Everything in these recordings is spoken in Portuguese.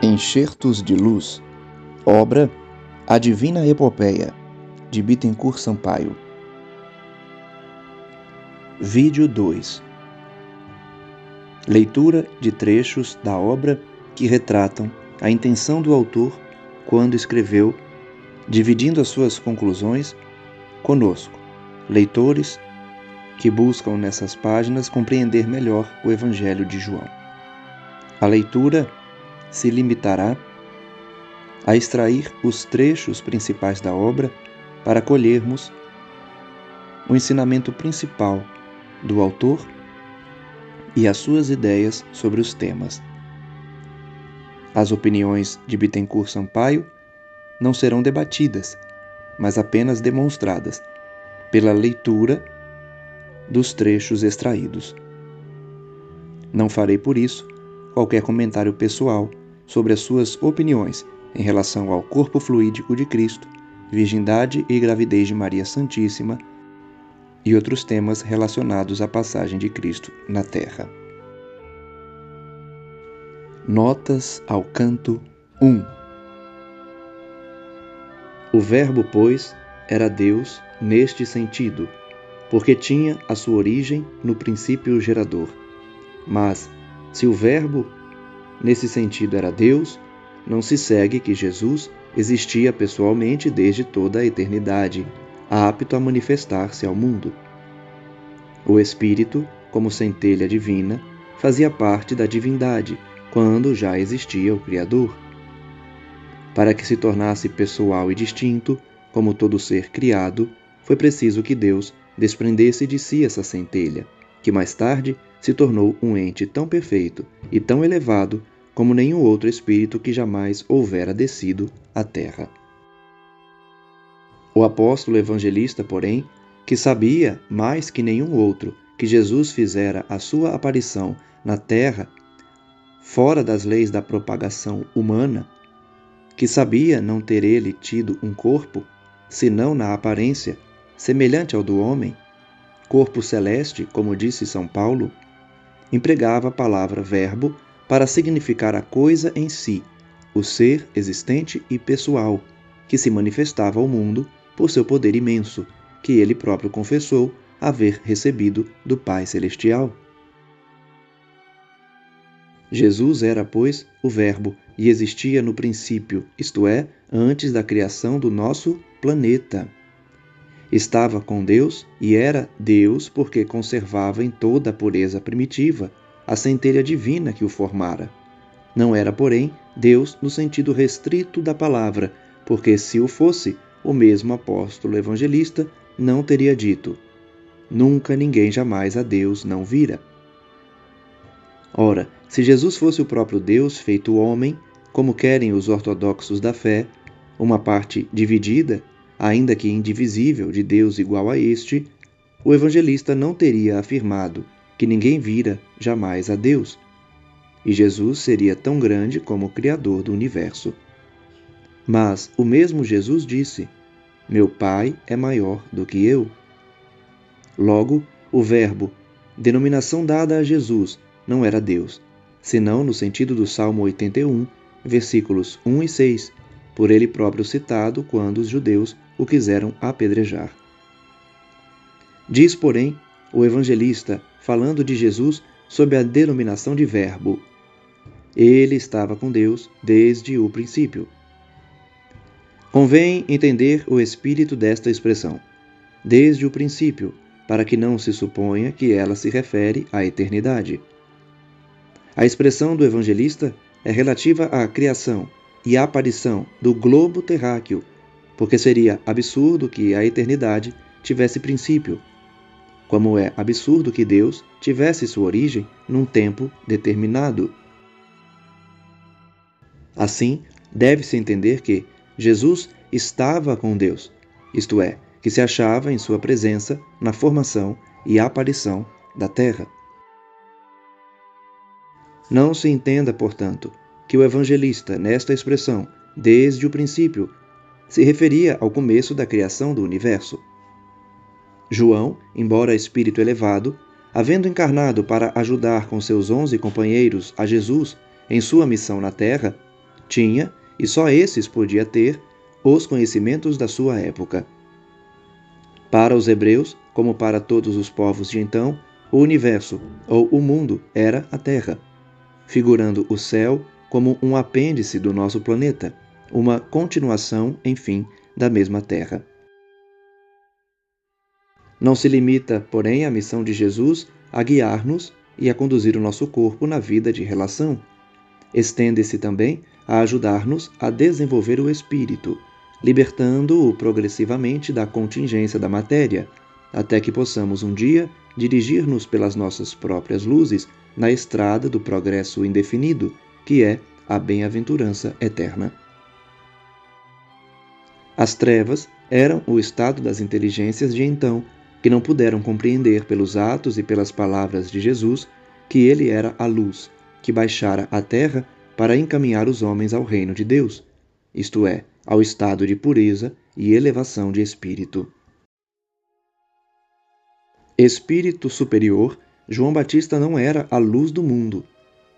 Enxertos de Luz, obra A Divina Epopeia, de Bittencourt Sampaio. Vídeo 2. Leitura de trechos da obra que retratam a intenção do autor quando escreveu, dividindo as suas conclusões conosco, leitores que buscam nessas páginas compreender melhor o Evangelho de João. A leitura se limitará a extrair os trechos principais da obra para colhermos o ensinamento principal do autor e as suas ideias sobre os temas. As opiniões de Bittencourt Sampaio não serão debatidas, mas apenas demonstradas pela leitura dos trechos extraídos. Não farei, por isso, qualquer comentário pessoal sobre as suas opiniões em relação ao corpo fluídico de Cristo, virgindade e gravidez de Maria Santíssima e outros temas relacionados à passagem de Cristo na Terra. Notas ao canto 1. O Verbo, pois, era Deus neste sentido, porque tinha a sua origem no princípio gerador. Mas, se o Verbo nesse sentido era Deus, não se segue que Jesus existia pessoalmente desde toda a eternidade, apto a manifestar-se ao mundo. O Espírito, como centelha divina, fazia parte da divindade, quando já existia o Criador. Para que se tornasse pessoal e distinto, como todo ser criado, foi preciso que Deus desprendesse de si essa centelha, que mais tarde se tornou um ente tão perfeito e tão elevado como nenhum outro espírito que jamais houvera descido à terra. O apóstolo evangelista, porém, que sabia mais que nenhum outro que Jesus fizera a sua aparição na terra, fora das leis da propagação humana, que sabia não ter ele tido um corpo, senão na aparência, semelhante ao do homem, corpo celeste, como disse São Paulo, empregava a palavra verbo para significar a coisa em si, o ser existente e pessoal, que se manifestava ao mundo por seu poder imenso, que ele próprio confessou haver recebido do Pai Celestial. Jesus era, pois, o Verbo e existia no princípio, isto é, antes da criação do nosso planeta. Estava com Deus e era Deus porque conservava em toda a pureza primitiva a centelha divina que o formara. Não era, porém, Deus no sentido restrito da palavra, porque se o fosse, o mesmo apóstolo evangelista não teria dito: nunca ninguém jamais a Deus não vira. Ora, se Jesus fosse o próprio Deus feito homem, como querem os ortodoxos da fé, uma parte dividida, ainda que indivisível, de Deus igual a este, o evangelista não teria afirmado que ninguém vira jamais a Deus, e Jesus seria tão grande como o Criador do universo. Mas o mesmo Jesus disse: meu Pai é maior do que eu. Logo, o Verbo, denominação dada a Jesus, não era Deus, senão no sentido do Salmo 81, versículos 1 e 6, por ele próprio citado quando os judeus o quiseram apedrejar. Diz, porém, o evangelista, falando de Jesus sob a denominação de Verbo: ele estava com Deus desde o princípio. Convém entender o espírito desta expressão, desde o princípio, para que não se suponha que ela se refere à eternidade. A expressão do evangelista é relativa à criação e à aparição do globo terráqueo, porque seria absurdo que a eternidade tivesse princípio, como é absurdo que Deus tivesse sua origem num tempo determinado. Assim, deve-se entender que Jesus estava com Deus, isto é, que se achava em sua presença na formação e aparição da terra. Não se entenda, portanto, que o evangelista, nesta expressão, desde o princípio, se referia ao começo da criação do universo. João, embora espírito elevado, havendo encarnado para ajudar com seus 11 companheiros a Jesus em sua missão na terra, tinha, e só esses podia ter, os conhecimentos da sua época. Para os hebreus, como para todos os povos de então, o universo, ou o mundo, era a Terra, figurando o céu como um apêndice do nosso planeta, uma continuação, enfim, da mesma Terra. Não se limita, porém, a missão de Jesus a guiar-nos e a conduzir o nosso corpo na vida de relação. Estende-se também a ajudar-nos a desenvolver o espírito, libertando-o progressivamente da contingência da matéria, até que possamos um dia dirigir-nos pelas nossas próprias luzes na estrada do progresso indefinido, que é a bem-aventurança eterna. As trevas eram o estado das inteligências de então, que não puderam compreender pelos atos e pelas palavras de Jesus que ele era a luz, que baixara à terra para encaminhar os homens ao reino de Deus, isto é, ao estado de pureza e elevação de espírito. Espírito superior, João Batista não era a luz do mundo.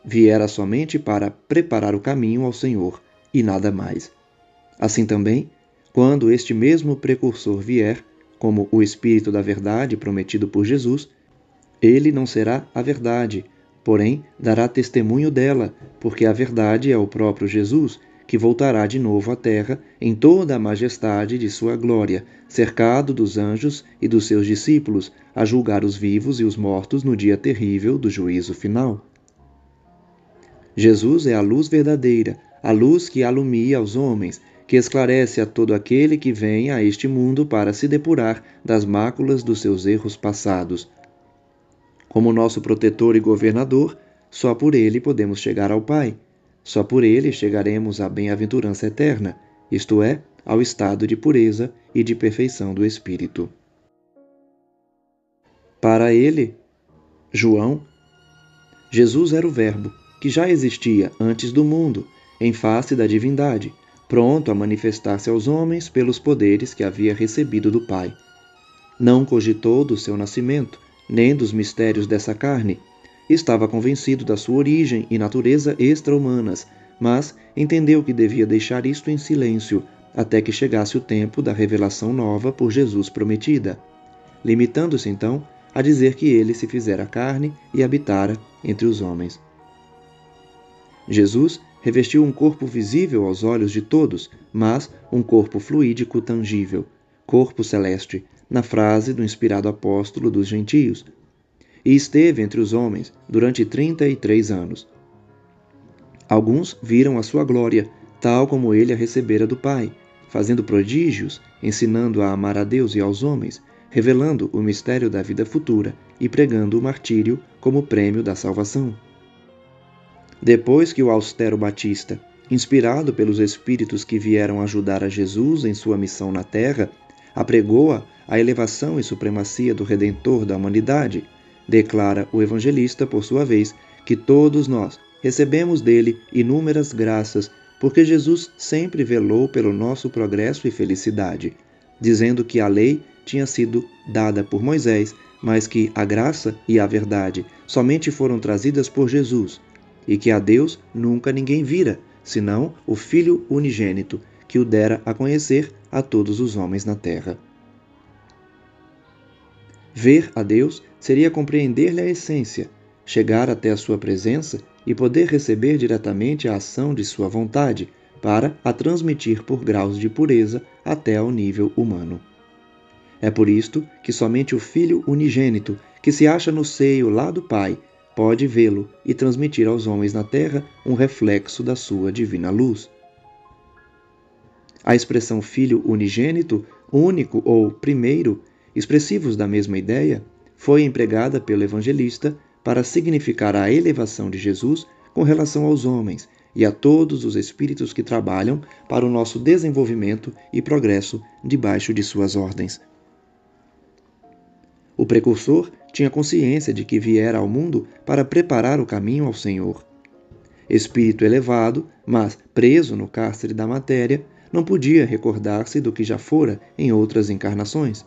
Viera somente para preparar o caminho ao Senhor, e nada mais. Assim também, quando este mesmo precursor vier, como o Espírito da verdade prometido por Jesus, ele não será a verdade, porém dará testemunho dela, porque a verdade é o próprio Jesus, que voltará de novo à terra em toda a majestade de sua glória, cercado dos anjos e dos seus discípulos, a julgar os vivos e os mortos no dia terrível do juízo final. Jesus é a luz verdadeira, a luz que alumia aos homens, que esclarece a todo aquele que vem a este mundo para se depurar das máculas dos seus erros passados. Como nosso protetor e governador, só por ele podemos chegar ao Pai. Só por ele chegaremos à bem-aventurança eterna, isto é, ao estado de pureza e de perfeição do Espírito. Para ele, João, Jesus era o Verbo, que já existia antes do mundo, em face da divindade, pronto a manifestar-se aos homens pelos poderes que havia recebido do Pai. Não cogitou do seu nascimento, nem dos mistérios dessa carne. Estava convencido da sua origem e natureza extra-humanas, mas entendeu que devia deixar isto em silêncio, até que chegasse o tempo da revelação nova por Jesus prometida, limitando-se então a dizer que ele se fizera carne e habitara entre os homens. Jesus revestiu um corpo visível aos olhos de todos, mas um corpo fluídico tangível, corpo celeste, na frase do inspirado apóstolo dos gentios. E esteve entre os homens durante 33 anos. Alguns viram a sua glória, tal como ele a recebera do Pai, fazendo prodígios, ensinando a amar a Deus e aos homens, revelando o mistério da vida futura e pregando o martírio como prêmio da salvação. Depois que o austero Batista, inspirado pelos Espíritos que vieram ajudar a Jesus em sua missão na terra, apregou-a a elevação e supremacia do Redentor da humanidade, declara o evangelista, por sua vez, que todos nós recebemos dele inúmeras graças, porque Jesus sempre velou pelo nosso progresso e felicidade, dizendo que a lei tinha sido dada por Moisés, mas que a graça e a verdade somente foram trazidas por Jesus, e que a Deus nunca ninguém vira, senão o Filho unigênito, que o dera a conhecer a todos os homens na terra. Ver a Deus seria compreender-lhe a essência, chegar até a sua presença e poder receber diretamente a ação de sua vontade, para a transmitir por graus de pureza até ao nível humano. É por isto que somente o Filho unigênito, que se acha no seio lá do Pai, pode vê-lo e transmitir aos homens na terra um reflexo da sua divina luz. A expressão Filho unigênito, único ou primeiro, expressivos da mesma ideia, foi empregada pelo evangelista para significar a elevação de Jesus com relação aos homens e a todos os espíritos que trabalham para o nosso desenvolvimento e progresso debaixo de suas ordens. O precursor tinha consciência de que viera ao mundo para preparar o caminho ao Senhor. Espírito elevado, mas preso no cárcere da matéria, não podia recordar-se do que já fora em outras encarnações.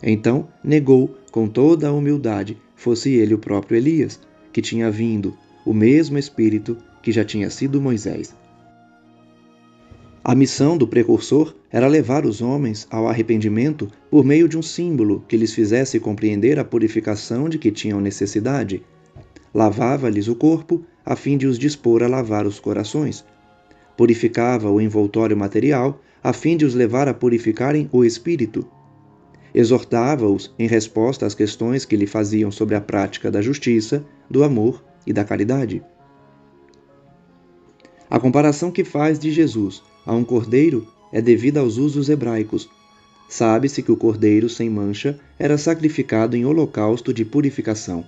Então negou com toda a humildade fosse ele o próprio Elias, que tinha vindo, o mesmo Espírito que já tinha sido Moisés. A missão do precursor era levar os homens ao arrependimento por meio de um símbolo que lhes fizesse compreender a purificação de que tinham necessidade. Lavava-lhes o corpo, a fim de os dispor a lavar os corações. Purificava o envoltório material, a fim de os levar a purificarem o espírito. Exortava-os em resposta às questões que lhe faziam sobre a prática da justiça, do amor e da caridade. A comparação que faz de Jesus a um cordeiro é devida aos usos hebraicos. Sabe-se que o cordeiro sem mancha era sacrificado em holocausto de purificação.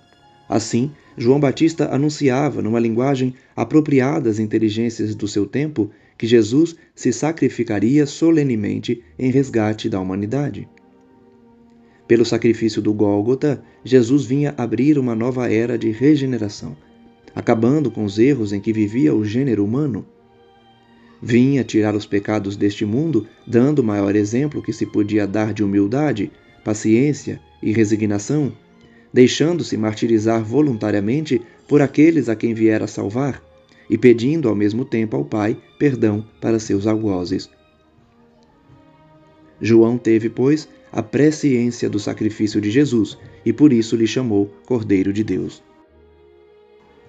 Assim, João Batista anunciava, numa linguagem apropriada às inteligências do seu tempo, que Jesus se sacrificaria solenemente em resgate da humanidade. Pelo sacrifício do Gólgota, Jesus vinha abrir uma nova era de regeneração, acabando com os erros em que vivia o gênero humano. Vinha tirar os pecados deste mundo, dando o maior exemplo que se podia dar de humildade, paciência e resignação, deixando-se martirizar voluntariamente por aqueles a quem viera salvar e pedindo ao mesmo tempo ao Pai perdão para seus algozes. João teve, pois, a presciência do sacrifício de Jesus e por isso lhe chamou Cordeiro de Deus.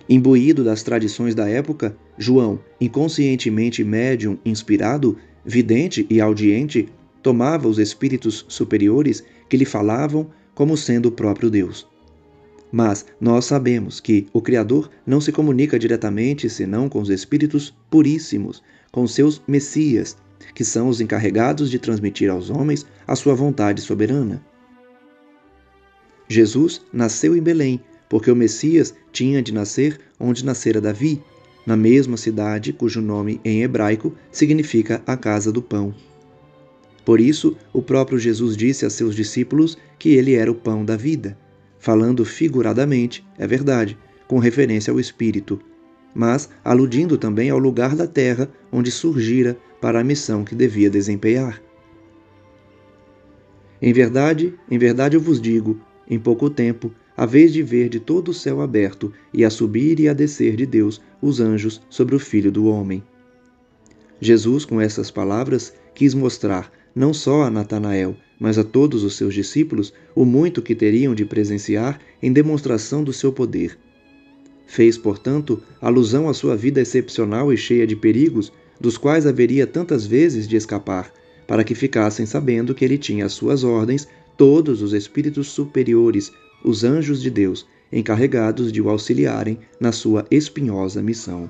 Imbuído das tradições da época, João, inconscientemente médium inspirado, vidente e audiente, tomava os espíritos superiores que lhe falavam como sendo o próprio Deus. Mas nós sabemos que o Criador não se comunica diretamente senão com os espíritos puríssimos, com seus Messias, que são os encarregados de transmitir aos homens a sua vontade soberana. Jesus nasceu em Belém, porque o Messias tinha de nascer onde nascera Davi, na mesma cidade cujo nome em hebraico significa a casa do pão. Por isso, o próprio Jesus disse a seus discípulos que ele era o pão da vida, falando figuradamente, é verdade, com referência ao Espírito, mas aludindo também ao lugar da terra onde surgira para a missão que devia desempenhar. Em verdade eu vos digo, em pouco tempo, haveis de ver de todo o céu aberto e a subir e a descer de Deus os anjos sobre o Filho do Homem. Jesus, com essas palavras, quis mostrar, não só a Natanael, mas a todos os seus discípulos, o muito que teriam de presenciar em demonstração do seu poder. Fez, portanto, alusão à sua vida excepcional e cheia de perigos, dos quais haveria tantas vezes de escapar, para que ficassem sabendo que ele tinha às suas ordens todos os espíritos superiores, os anjos de Deus, encarregados de o auxiliarem na sua espinhosa missão.